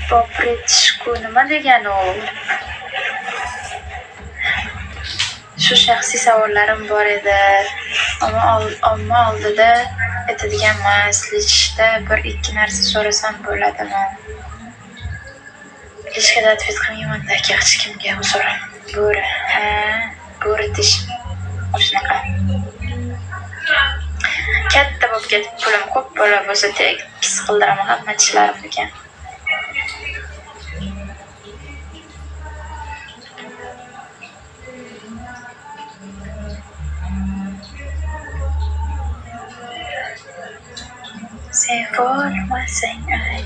Popretishku nima degani u? Shu shaxsiy savollarim bor edi. Omma oldida aytadigan majlisda bir-ikki narsa so'rasam bo'ladimi? Hech qanday atvet qilmayman-da hech kimga uzr. Bo'ri. Bo'ri tish. Shunaqa. Katta bo'lib ketib, pulim ko'p bo'lsa pis qildiraman hamma tishlarimga. Sen bo'lmasang ay,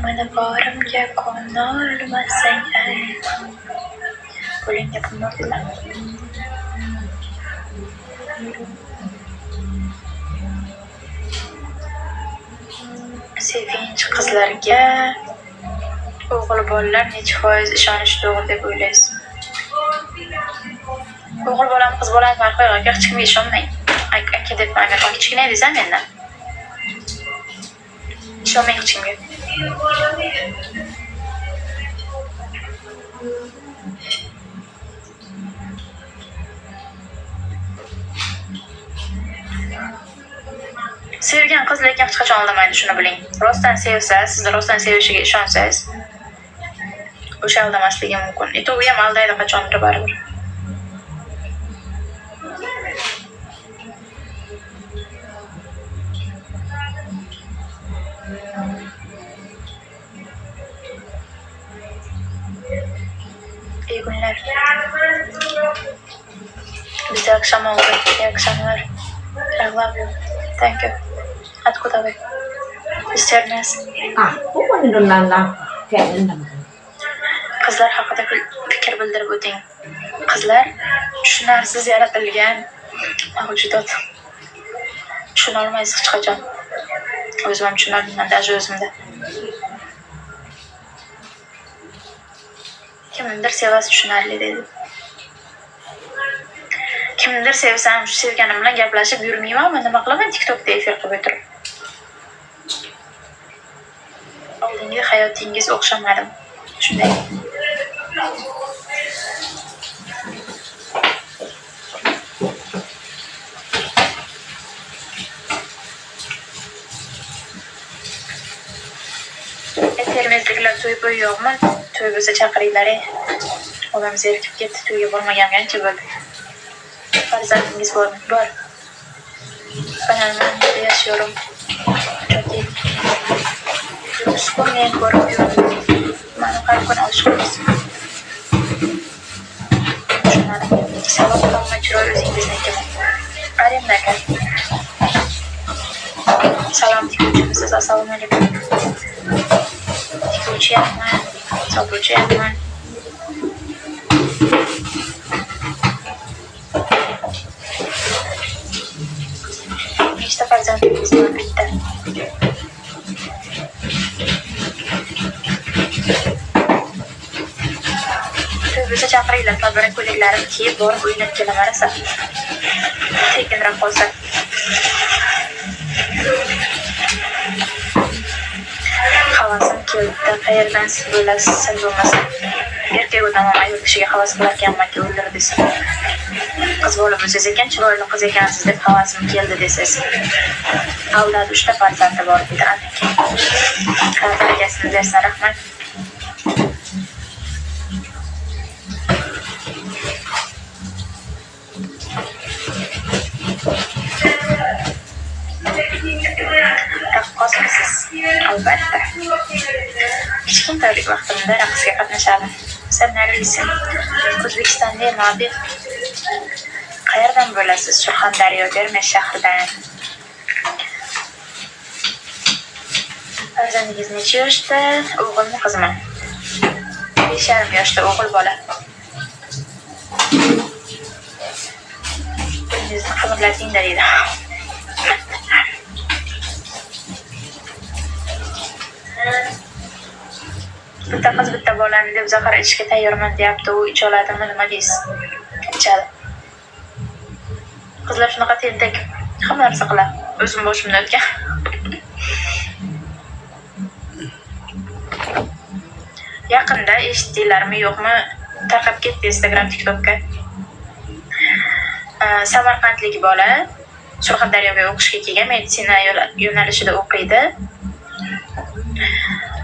mana borimga qo'nolmasang ay. Qo'lingga pul oldilar. Sevinch qizlarga o'g'il bolalar necha foiz ishonish to'g'ri deb o'ylaysiz? O'g'il bolami qiz bolami farqi yo'q, hech kimga ishonmang. Aka deb aytmayman, kichkina desam mendan. Ishonmang hech kimga. Sevgan qiz lekin hech qachon aldamaydi, shuni biling. Rostdan sevsa, sizni rostdan sevishiga ishonsangiz, o'sha aldamasligi mumkin. U ham aldaydi qachondir baribir. İyi günler. Bize akşam oldu. İyi akşamlar. I love you. Thank you. Откуда вы? Из Чернес. Bu oyunlarla geldim. Qizlar haqida fikr bildirib o'ting. Qizlar tushunarsiz yaratilgan mavjudot. Tushuna olmaysiz hech qachon. O'zim ham tushunolmayman, даже o'zimda. Kimnidir sevasi tushunarli deydi. Kimnidir sevsam, shu sevganim bilan gaplashib yurmaymanmi? Nima qilaman TikTokda efir qilib o'tirib? Oldingi hayotingiz o'xshamadim. Shunday. Termizliklar to'y bo'yi yo'qmi? To'y bo'lsa chaqiringlar. Odam zerikib ketdi, to'yga bormagancha bo'ldi. Farzandingiz bormi? Bor. Banalman yaşıyorum. Çok iyi. Spomnień koruyorum. Mana qalbini alışıyoruz. Shundan sabab qolmay chiroy o'zingizniki. Arimdaka. Salom tikuvchimisiz? Assalomu alaykum. Tikuvchiyapman, sotuvchiyapman. Nechta farzandingiz bor? Bitta. To'y bo'lsa chaqiringlar, tadbirak ko'ylaklarimni kiyib borib o'ynab kelaman esa. Tekinroq qolsa. Havasim keldi. Qayerdan siz bo'lasiz, siz bo'lmasa. Erkak o'taman, ayol kishiga havas qilarkanmanki o'ldir desa. Qiz bola bo'lsangiz ekan, chiroyli qiz ekansiz deb havasim keldi desangiz. Avlod 3 ta farzandi bor dedi anaka. Qadrigasini bersin, rahmat. Raqqosmisiz? Albatta. Kichkintoylik vaqtimda raqsga qatnashardim. Sanarlisin. O'zbekistonda Nobel. Qayerdan bo'lasiz? Surxondaryo, Termiz shahridan. Farzandingiz necha yoshda? O'g'ilmi, qizmi? 5,5 yoshda o'g'il bola. Biringizni qimirlating deydi. Bitta qiz bitta bolani deb zahar ichishga tayyorman deyapti. U ich oladimi, nima deysiz? Ichadi. Qizlar shunaqa tentak, hamma narsa qiladi. O'zim boshimdan o'tgan. yaqinda eshitdinglarmi yo'qmi tarqab ketdi Instagram, TikTokka. Samarqandlik bola Surxondaryoga o'qishga kelgan, meditsina yo'nalishida o'qiydi.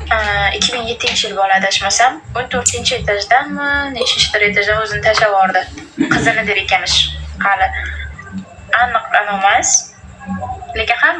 2007-yil bola adashmasam, 14-etajdami, nechinchidir etajdan o'zini tashlab yubordi. Qizini der ekanmish hali. Aniq emas. Lekin ham